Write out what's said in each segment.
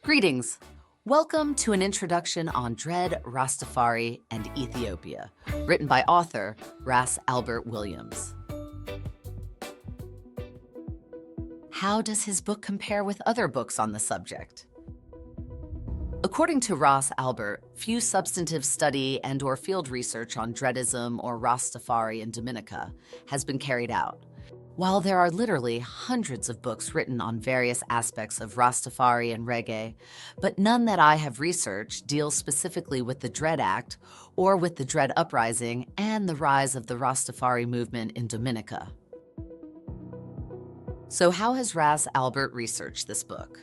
Greetings. Welcome to an introduction on Dread, Rastafari, and Ethiopia, written by author Ras Albert Williams. How does his book compare with other books on the subject? According to Ras Albert, few substantive study and/or field research on Dreadism or Rastafari in Dominica has been carried out. While there are literally hundreds of books written on various aspects of Rastafari and reggae, but none that I have researched deal specifically with the Dread Act or with the Dread Uprising and the rise of the Rastafari movement in Dominica. So how has Ras Albert researched this book?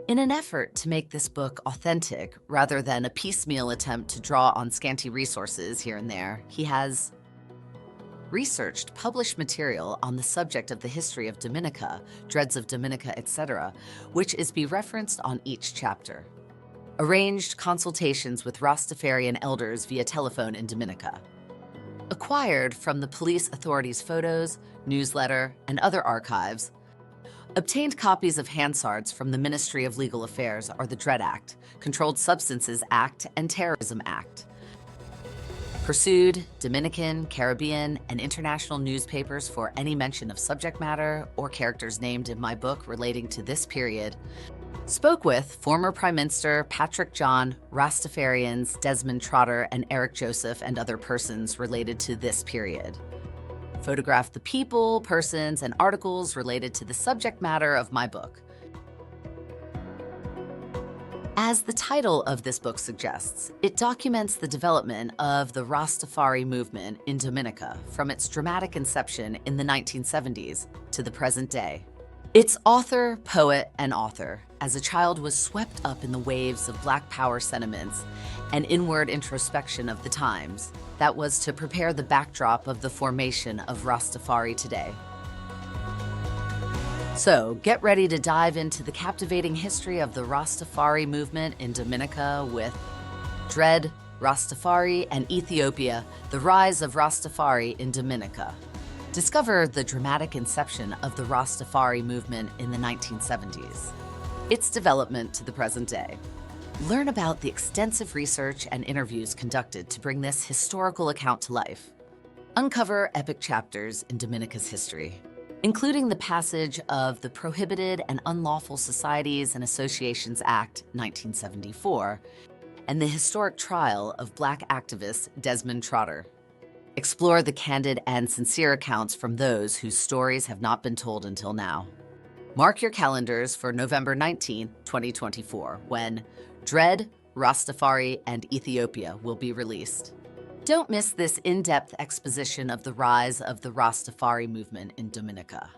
In an effort to make this book authentic rather than a piecemeal attempt to draw on scanty resources here and there, he has researched published material on the subject of the history of Dominica, Dreads of Dominica, etc., which is be referenced on each chapter. Arranged consultations with Rastafarian elders via telephone in Dominica. Acquired from the police authorities' photos, newsletter, and other archives. Obtained copies of Hansards from the Ministry of Legal Affairs or the Dread Act, Controlled Substances Act, and Terrorism Act. Pursued Dominican, Caribbean, and international newspapers for any mention of subject matter or characters named in my book relating to this period. Spoke with former Prime Minister Patrick John, Rastafarians Desmond Trotter, and Eric Joseph, and other persons related to this period. Photographed the people, persons, and articles related to the subject matter of my book. As the title of this book suggests, it documents the development of the Rastafari movement in Dominica from its dramatic inception in the 1970s to the present day. Its author, poet, and author, as a child, was swept up in the waves of Black Power sentiments and inward introspection of the times that was to prepare the backdrop of the formation of Rastafari today. So, get ready to dive into the captivating history of the Rastafari movement in Dominica with Dread, Rastafari, and Ethiopia, the rise of Rastafari in Dominica. Discover the dramatic inception of the Rastafari movement in the 1970s, its development to the present day. Learn about the extensive research and interviews conducted to bring this historical account to life. Uncover epic chapters in Dominica's history, including the passage of the Prohibited and Unlawful Societies and Associations Act 1974 and the historic trial of Black activist Desmond Trotter. Explore the candid and sincere accounts from those whose stories have not been told until now. Mark your calendars for November 19, 2024, when Dread, Rastafari, and Ethiopia will be released. Don't miss this in-depth exposition of the rise of the Rastafari movement in Dominica.